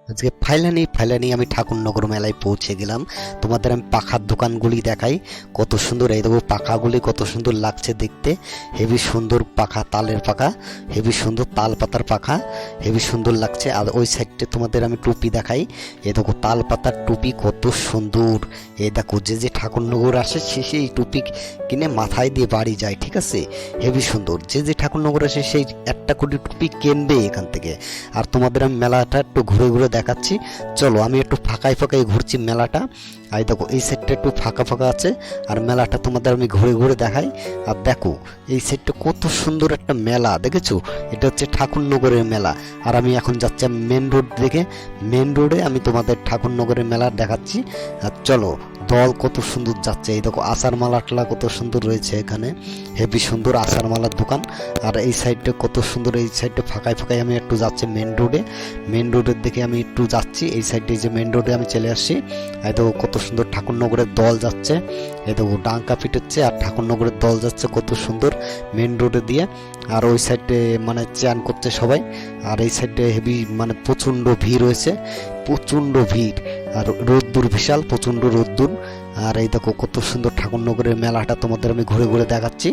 আজকে ফাইলানি আমি ঠাকুরনগর মেলায় পৌঁছে গেলাম। তোমাদের আমি পাখার দোকানগুলি দেখাই, কত সুন্দর। এই দেখো পাখাগুলি কত সুন্দর লাগছে দেখতে, হেভি সুন্দর পাখা, তালের পাখা, হেভি সুন্দর তাল পাতার পাখা, হেভি সুন্দর লাগছে। আর ওই সাইডে তোমাদের আমি টুপি দেখাই, এ দেখো তাল পাতার টুপি কত সুন্দর। এ দেখো যে ঠাকুরনগর আসে সে সেই টুপি কিনে মাথায় দিয়ে বাড়ি যায়, ঠিক আছে, হেভি সুন্দর। যে ঠাকুরনগর আসে সেই একটা কোটি টুপি কিনবে এখান থেকে। আর তোমাদের আমি মেলাটা একটু ঘুরে ঘুরে দেখাচ্ছি, চলো। আমি একটু ফাঁকায় ফাঁকায় ঘুরছি মেলাটা। আর দেখো এই সাইডটা একটু ফাঁকা ফাঁকা আছে, আর মেলাটা তোমাদের আমি ঘুরে ঘুরে দেখাই। আর দেখো এই সাইডটা কত সুন্দর একটা মেলা, দেখেছো? এটা হচ্ছে ঠাকুরনগরের মেলা। আর আমি এখন যাচ্ছি মেন রোড দেখে, মেন রোডে আমি তোমাদের ঠাকুরনগরের মেলা দেখাচ্ছি। আর চলো, দল কত সুন্দর যাচ্ছে। এই দেখো আচার মালাটা কত সুন্দর রয়েছে এখানে, হেভি সুন্দর আচার মালার দোকান। আর এই সাইডটা কত সুন্দর, এই সাইডটা ফাঁকায় ফাঁকায় আমি একটু যাচ্ছি মেন রোডে, মেন রোডের দিকে আমি একটু যাচ্ছি। এই সাইডে যে মেন রোডে আমি চলে আসছি। এই দেখো কত সুন্দর ঠাকুরনগরের দল যাচ্ছে, এই দেখো ডাঙ্কা পিটাচ্ছে আর ঠাকুরনগরের দল যাচ্ছে কত সুন্দর মেন রোডে দিয়ে। আর ওই সাইডে মানে চান করছে সবাই। আর এই সাইডে হেভি মানে প্রচণ্ড ভিড় হয়েছে, প্রচণ্ড ভিড়। আর রোদ্দুর বিশাল, প্রচণ্ড রোদ্দুর। আর এই দেখো কত সুন্দর ঠাকুরনগরের মেলাটা তোমাদের আমি ঘুরে ঘুরে দেখাচ্ছি,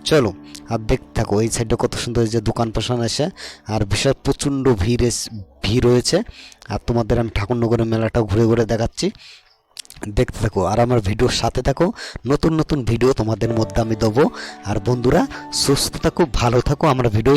চলো। আর দেখতে থাকো এই সাইডে কত সুন্দর যে দোকান পাশান আছে। আর বিশাল প্রচণ্ড ভিড় রয়েছে। আর তোমাদের আমি ঠাকুরনগরের মেলাটাও ঘুরে ঘুরে দেখাচ্ছি, দেখতে থাকো। আর আমার ভিডিওর সাথে থাকো, নতুন নতুন ভিডিও তোমাদের মধ্যে আমি দেবো। আর বন্ধুরা সুস্থ থাকো, ভালো থাকো, আমার ভিডিও